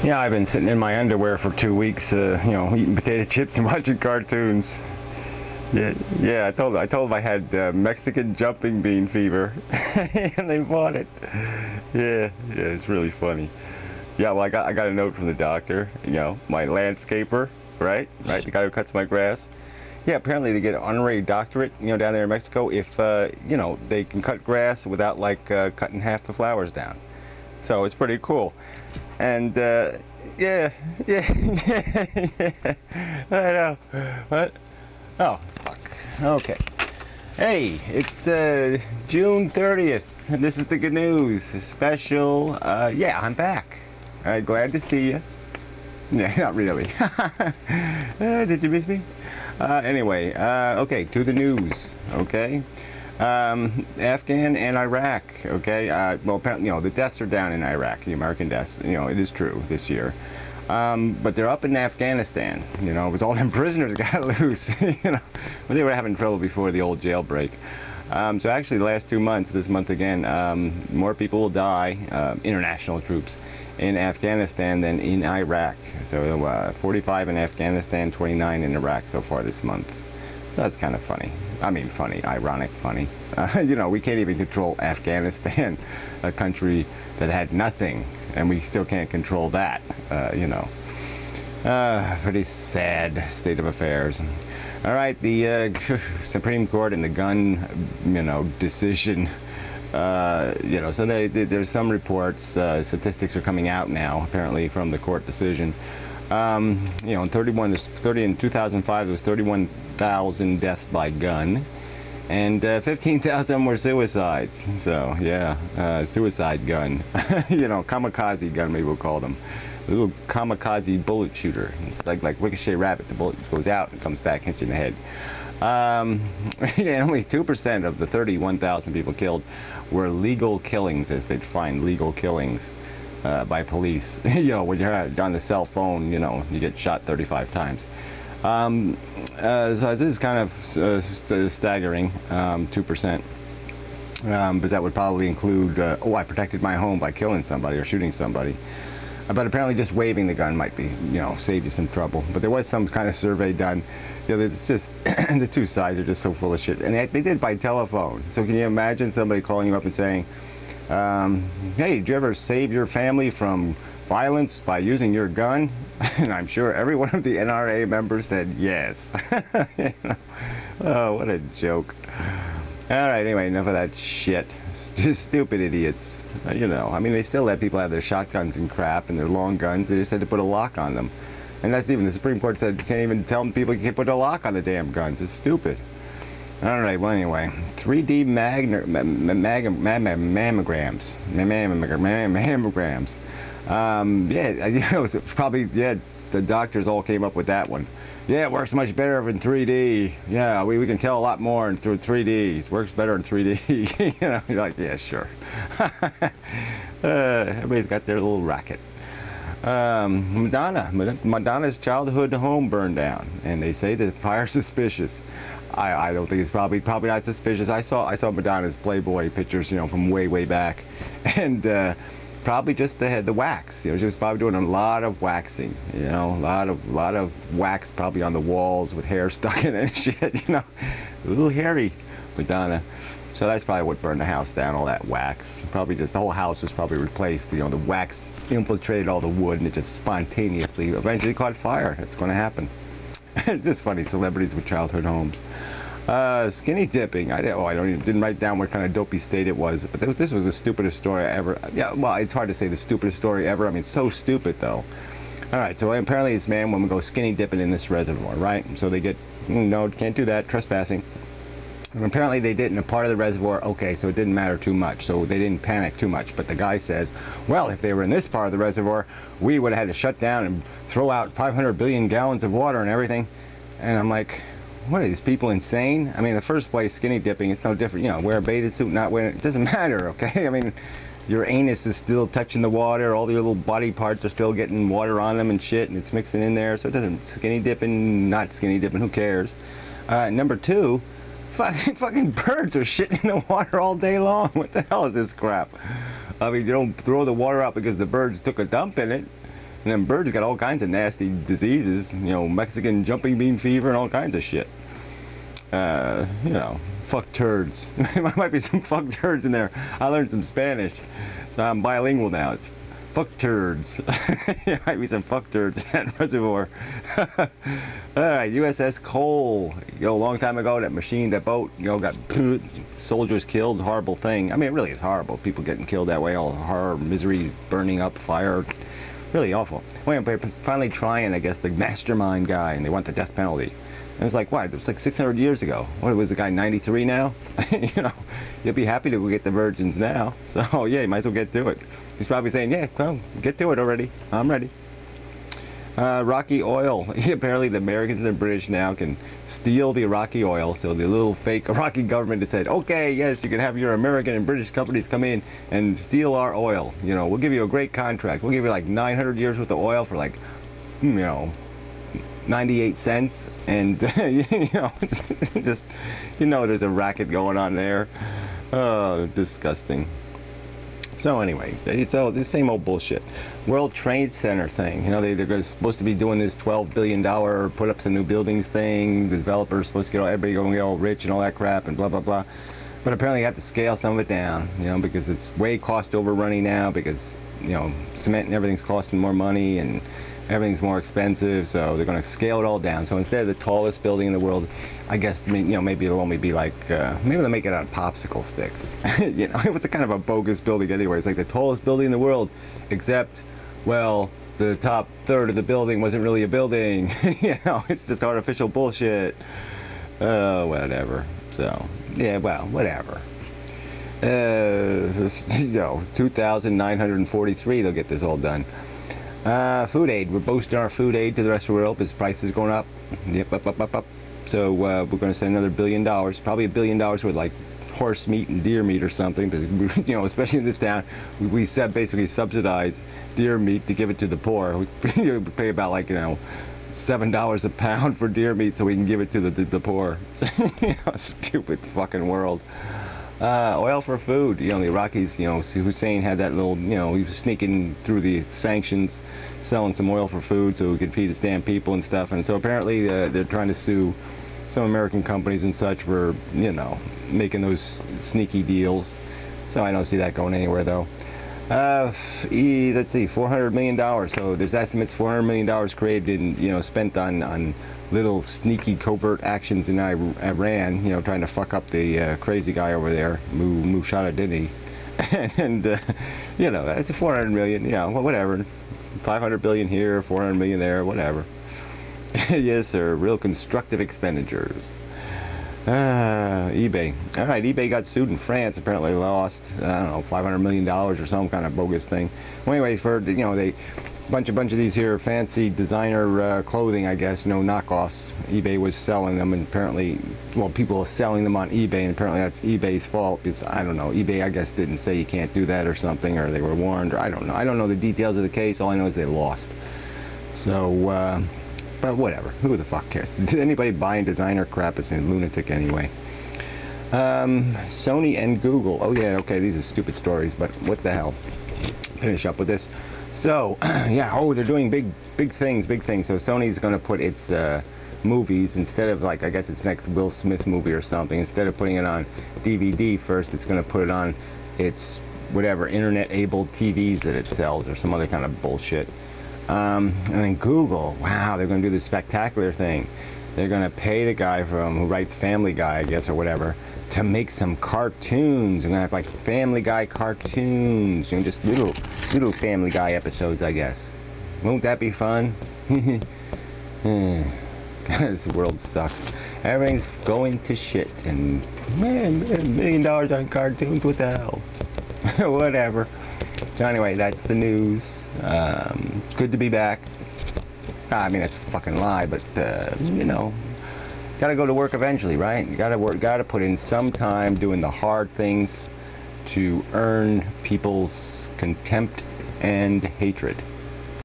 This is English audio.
Yeah, I've been sitting in my underwear for 2 weeks, eating potato chips and watching cartoons. Yeah, I told them I had Mexican jumping bean fever, and they bought it. Yeah, it's really funny. Yeah, well, I got a note from the doctor. My landscaper, right, the guy who cuts my grass. Yeah, apparently they get an honorary doctorate, down there in Mexico if they can cut grass without cutting half the flowers down. So it's pretty cool. And yeah, I know. What? Oh, fuck. Okay. Hey, it's June 30th, and this is the GAnooze special. Yeah, I'm back. Glad to see you. Yeah, not really. Did you miss me? Anyway, okay, to the news, okay? Afghan and Iraq, okay? Well, apparently, the deaths are down in Iraq, the American deaths, it is true this year. But they're up in Afghanistan, it was all them prisoners got loose, but they were having trouble before the old jailbreak. So actually the last 2 months, this month again, more people will die, international troops, in Afghanistan than in Iraq. So 45 in Afghanistan, 29 in Iraq so far this month. So that's kind of funny. I mean funny, ironic funny. We can't even control Afghanistan, a country that had nothing, and we still can't control that, Pretty sad state of affairs. All right, the Supreme Court and the gun, decision. So there's some reports, statistics are coming out now, apparently, from the court decision. In 2005, there was 31,000 deaths by gun, and 15,000 were suicides. So yeah, suicide gun, kamikaze gun, maybe we'll call them. A little kamikaze bullet shooter. It's like Ricochet Rabbit. The bullet goes out and comes back, hits you in the head. And only 2% of the 31,000 people killed were legal killings, as they define legal killings by police. When you're on the cell phone, you get shot 35 times. So this is kind of staggering, 2%. But that would probably include, I protected my home by killing somebody or shooting somebody. But apparently just waving the gun might be, save you some trouble. But there was some kind of survey done. It's just, the two sides are just so full of shit. And they did by telephone. So can you imagine somebody calling you up and saying, hey, did you ever save your family from violence by using your gun? And I'm sure every one of the NRA members said yes. Oh, what a joke. All right, anyway, enough of that shit. Just stupid idiots. I mean, they still let people have their shotguns and crap and their long guns. They just had to put a lock on them. And that's even, the Supreme Court said you can't even tell people you can't put a lock on the damn guns. It's stupid. All right, well, anyway, 3D mammograms. Yeah, probably, the doctors all came up with that one. Yeah, it works much better in 3D. Yeah, we can tell a lot more through 3D. It works better in 3D. You're like, yeah, sure. Everybody's got their little racket. Madonna's childhood home burned down, and they say the fire's suspicious. I don't think it's probably not suspicious. I saw Madonna's Playboy pictures, from way back, and probably just the wax. She was probably doing a lot of waxing. A lot of wax probably on the walls with hair stuck in it and shit. A little hairy Madonna. So that's probably what burned the house down, all that wax. Probably just the whole house was probably replaced. The wax infiltrated all the wood and it just spontaneously eventually caught fire. That's going to happen. It's just funny, celebrities with childhood homes. Skinny dipping. Didn't write down what kind of dopey state it was, but this was the stupidest story I ever. Yeah, well, it's hard to say the stupidest story ever. I mean, it's so stupid though. All right, so apparently this man would go skinny dipping in this reservoir, right? So they get, no, can't do that, trespassing. And apparently they did in a part of the reservoir. Okay, so it didn't matter too much, so they didn't panic too much. But the guy says, well, if they were in this part of the reservoir, we would have had to shut down and throw out 500 billion gallons of water and everything. And I'm like, what are these people insane? I mean, in the first place, skinny dipping, it's no different. Wear a bathing suit, not wear it. It doesn't matter, okay? I mean, your anus is still touching the water. All your little body parts are still getting water on them and shit, and it's mixing in there. So it doesn't, skinny dipping, not skinny dipping, who cares? Number two, fucking birds are shitting in the water all day long. What the hell is this crap? I mean, you don't throw the water out because the birds took a dump in it. And then birds got all kinds of nasty diseases, you know, Mexican jumping bean fever and all kinds of shit. You know, fuck turds. There might be some fuck turds in there. I learned some Spanish, so I'm bilingual now. It's fuck turds. There might be some fuck turds in that reservoir. Alright, USS Cole. You know, a long time ago, that machine, that boat, you know, got soldiers killed. Horrible thing. I mean, it really is horrible. People getting killed that way, all horror, misery, burning up, fire. Really awful. Well, they're finally trying, I guess, the mastermind guy, and they want the death penalty. And it's like, what? It was like 600 years ago. What was the guy, 93 now? You know, you'll be happy to get the virgins now. So, yeah, you might as well get to it. He's probably saying, yeah, well, get to it already. I'm ready. Iraqi oil. Apparently the Americans and the British now can steal the Iraqi oil. So the little fake Iraqi government has said, okay, yes, you can have your American and British companies come in and steal our oil. You know, we'll give you a great contract. We'll give you like 900 years worth of oil for like, you know, 98 cents. And, you know, just, you know, there's a racket going on there. Oh, disgusting. So anyway, it's all the same old bullshit. World Trade Center thing. You know, they're supposed to be doing this $12 billion put up some new buildings thing. The developers supposed to get everybody going to get all rich and all that crap and blah blah blah. But apparently you have to scale some of it down. You know, because it's way cost overrunning now. Because you know, cement and everything's costing more money and everything's more expensive. So they're going to scale it all down. So instead of the tallest building in the world, I guess, you know, maybe it'll only be like, maybe they'll make it out of popsicle sticks. You know, it was a kind of a bogus building anyway. It's like the tallest building in the world, except, well, the top third of the building wasn't really a building. You know, it's just artificial bullshit. Whatever. So, yeah, well, whatever. So, 2,943, they'll get this all done. Food aid. We're boosting our food aid to the rest of the world because prices going up. Yep, up. So we're going to send another $1 billion, probably $1 billion worth like horse meat and deer meat or something. But you know, especially in this town, we basically subsidize deer meat to give it to the poor. We pay about like, you know, $7 a pound for deer meat so we can give it to the poor. So, you know, stupid fucking world. Oil for food. You know, the Iraqis, you know, Hussein had that little, you know, he was sneaking through the sanctions, selling some oil for food so he could feed his damn people and stuff. And so apparently they're trying to sue some American companies and such for, you know, making those sneaky deals. So I don't see that going anywhere though. Let's see, $400 million. So there's estimates $400 million created and, you know, spent on little sneaky covert actions in Iran, you know, trying to fuck up the crazy guy over there, Mushadini. And you know, that's a 400 million, you know, whatever. 500 billion here, 400 million there, whatever. Yes, sir, real constructive expenditures. eBay. All right, eBay got sued in France. Apparently lost, I don't know, $500 million or some kind of bogus thing. Well, anyways, for, you know, they bunch of these here fancy designer clothing, I guess, you know, knockoffs. eBay was selling them, and apparently, well, people were selling them on eBay, and apparently that's eBay's fault because, I don't know, eBay, I guess, didn't say you can't do that or something, or they were warned, or I don't know. I don't know the details of the case. All I know is they lost. So, but whatever. Who the fuck cares? Anybody buying designer crap is a lunatic anyway. Sony and Google. Oh yeah, okay, these are stupid stories, but what the hell? Finish up with this. So, yeah, oh, they're doing big things. So Sony's going to put its movies, instead of, like, I guess its next Will Smith movie or something, instead of putting it on DVD first, it's going to put it on its, whatever, internet-able TVs that it sells, or some other kind of bullshit. And then Google, wow, they're going to do this spectacular thing. They're going to pay the guy who writes Family Guy, I guess, or whatever, to make some cartoons. They're going to have like Family Guy cartoons, you know, just little Family Guy episodes, I guess. Won't that be fun? This world sucks. Everything's going to shit, and man, $1 million on cartoons, what the hell? Whatever. So anyway, that's the news. It's good to be back. I mean, that's a fucking lie, but you know, gotta go to work eventually, right? You gotta put in some time doing the hard things to earn people's contempt and hatred.